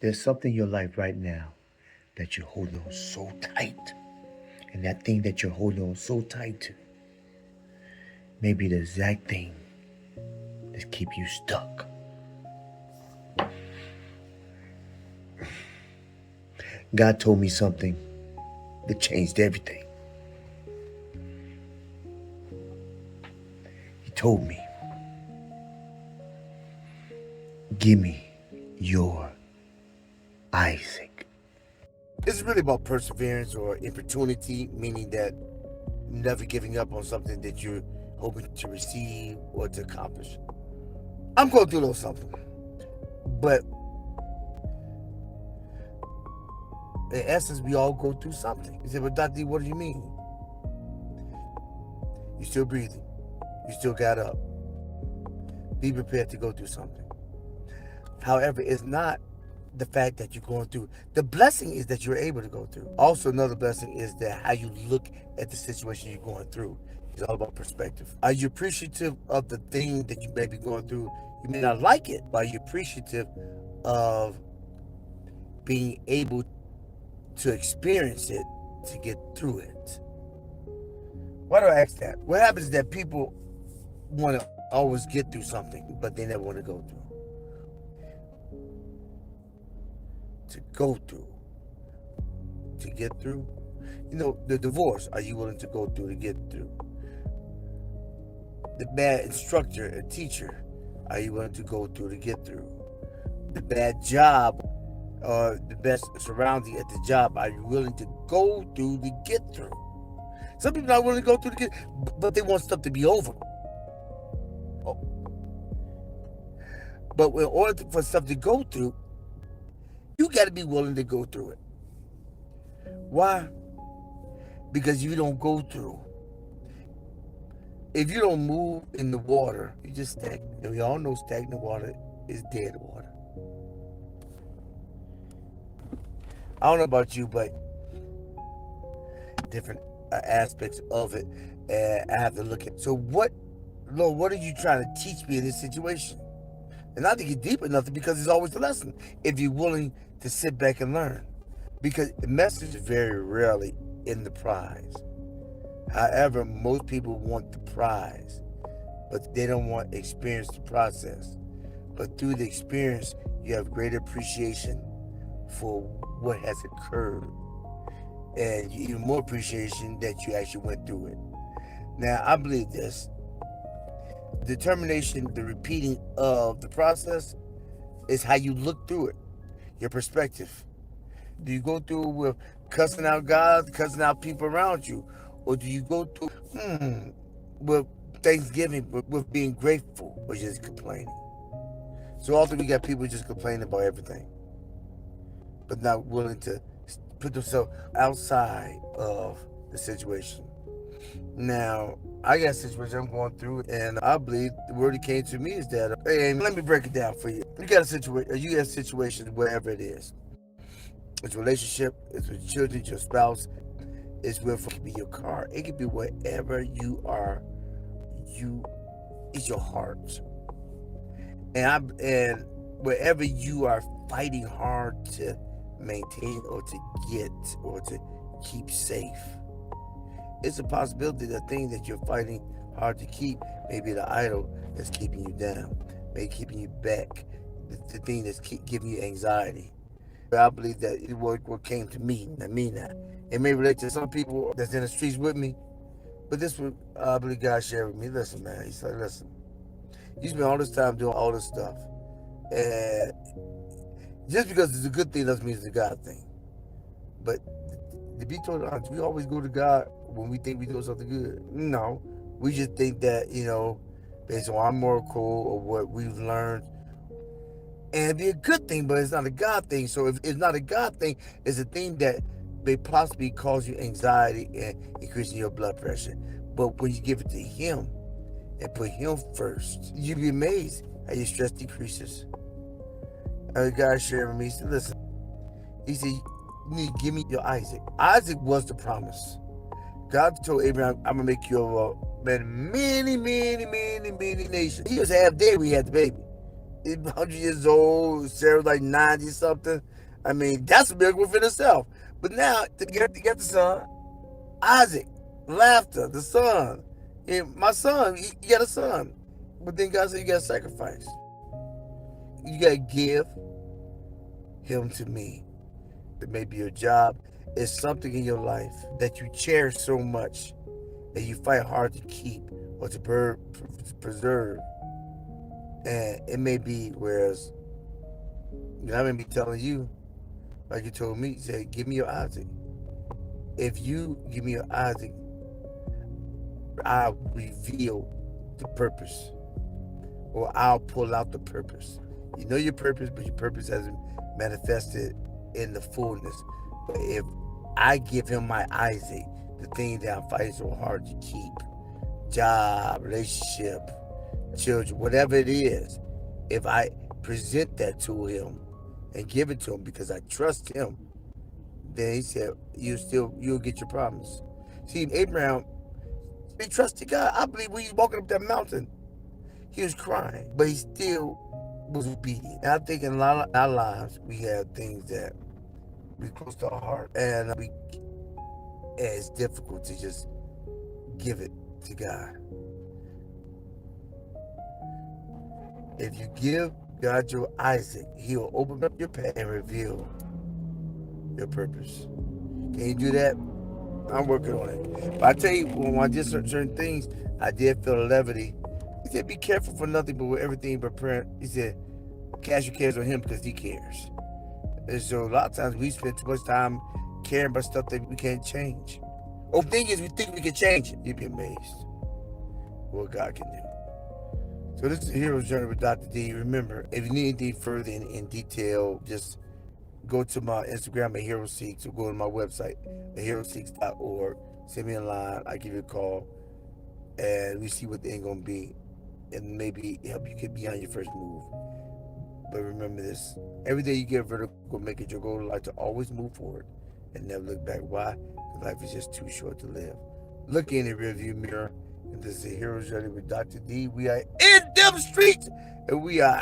There's something in your life right now that you're holding on so tight. And that thing that you're holding on so tight to may be the exact thing that keep you stuck. God told me something that changed everything. He told me, give me your Isaac. It's really about perseverance or opportunity, meaning that never giving up on something that you're hoping to receive or to accomplish. I'm going through a little something, but in essence, we all go through something. You say, but Dr. D, what do you mean? You're still breathing. You still got up. Be prepared to go through something. However, it's not the fact that you're going through. The blessing is that you're able to go through. Also, another blessing is that how you look at the situation you're going through. It's all about perspective. Are you appreciative of the thing that you may be going through? You may not like it, but are you appreciative of being able to experience it to get through it? Why do I ask that? What happens is that people want to always get through something, but they never want to go through. To go through. To get through. You know, the divorce, are you willing to go through to get through? The bad instructor or teacher, are you willing to go through to get through? The bad job or the best surrounding at the job, are you willing to go through to get through? Some people are not willing to go through to get, but they want stuff to be over. Oh. But in order for stuff to go through, you got to be willing to go through it. Why? Because you don't go through. If you don't move in the water, you just stagnant. And we all know stagnant water is dead water. I don't know about you, but different aspects of it, and I have to look at. So what, Lord, what are you trying to teach me in this situation? And not to get deep enough, because it's always a lesson if you're willing to sit back and learn. Because the message is very rarely in the prize. However, most people want the prize, but they don't want to experience the process. But through the experience, you have greater appreciation for what has occurred, and even more appreciation that you actually went through it. Now, I believe this. Determination, the repeating of the process, is how you look through it, your perspective. Do you go through it with cussing out God, cussing out people around you? Or do you go through with Thanksgiving, with being grateful, or just complaining? So often we got people just complaining about everything, but not willing to put themselves outside of the situation. Now, I got a situation I'm going through, and I believe the word that came to me is that, hey, let me break it down for you. You got a situation wherever it is. It's a relationship, it's with children, your spouse, it's with, it could be your car, it could be wherever you are, it's your heart. And wherever you are fighting hard to maintain or to get or to keep safe, it's a possibility that thing that you're fighting hard to keep may be the idol that's keeping you down, maybe keeping you back, the thing that's giving you anxiety. I believe that what came to me, not me now. It may relate to some people that's in the streets with me, but this what I believe God shared with me. Listen, man, he said, listen, you spend all this time doing all this stuff, and just because it's a good thing doesn't mean it's a God thing. But to be totally honest, we always go to God when we think we do something good. No, we just think that, based on our moral code or what we've learned, and it'd be a good thing, but it's not a God thing. So if it's not a God thing, it's a thing that may possibly cause you anxiety and increasing your blood pressure. But when you give it to Him and put Him first, you'll be amazed how your stress decreases. God shared with me, he said, listen, he said, you need to give me your Isaac. Isaac was the promise. God told Abraham, I'm going to make you a man, many nations. He was half dead when he had the baby. He's 100 years old. Sarah's like 90 something. I mean, that's a miracle within itself. But now, to get the son, Isaac, laughter, the son. And my son, you got a son. But then God said, you got to sacrifice. You got to give him to me. It may be your job. It's something in your life that you cherish so much that you fight hard to keep or to preserve. And it may be, whereas I may be telling you, like you told me, say, give me your Isaac. If you give me your Isaac, I'll reveal the purpose, or I'll pull out the purpose. You know your purpose, but your purpose hasn't manifested in the fullness. But if I give him my Isaac, the thing that I'm fighting so hard to keep, job, relationship, children, whatever it is, if I present that to him and give it to him because I trust him, then he said, you'll get your promise. See, Abraham, he trusted God. I believe when he's walking up that mountain, he was crying, but he still was obedient. And I think in a lot of our lives, we have things that we close to our heart, and it's difficult to just give it to God. If you give God your Isaac, he'll open up your path and reveal your purpose. Can you do that? I'm working on it. But I tell you, when I did certain things, I did feel a levity. He said, be careful for nothing but with everything but prayer. He said, cast your cares on him because he cares. And so a lot of times we spend too much time caring about stuff that we can't change. The thing is, we think we can change it. You'd be amazed what God can do. So this is Hero's Journey with Dr. D. Remember, if you need anything further in detail, just go to my Instagram at HeroSeeks, or go to my website at heroseeks.org. Send me a line. I give you a call, and we see what the end gonna be, and maybe help you get beyond your first move. But remember this: every day you get vertical, make it your goal in life to always move forward and never look back. Why? Because life is just too short to live. Look in the rearview mirror. And this is the Hero's Journey with Dr. D. We are in them streets, and we are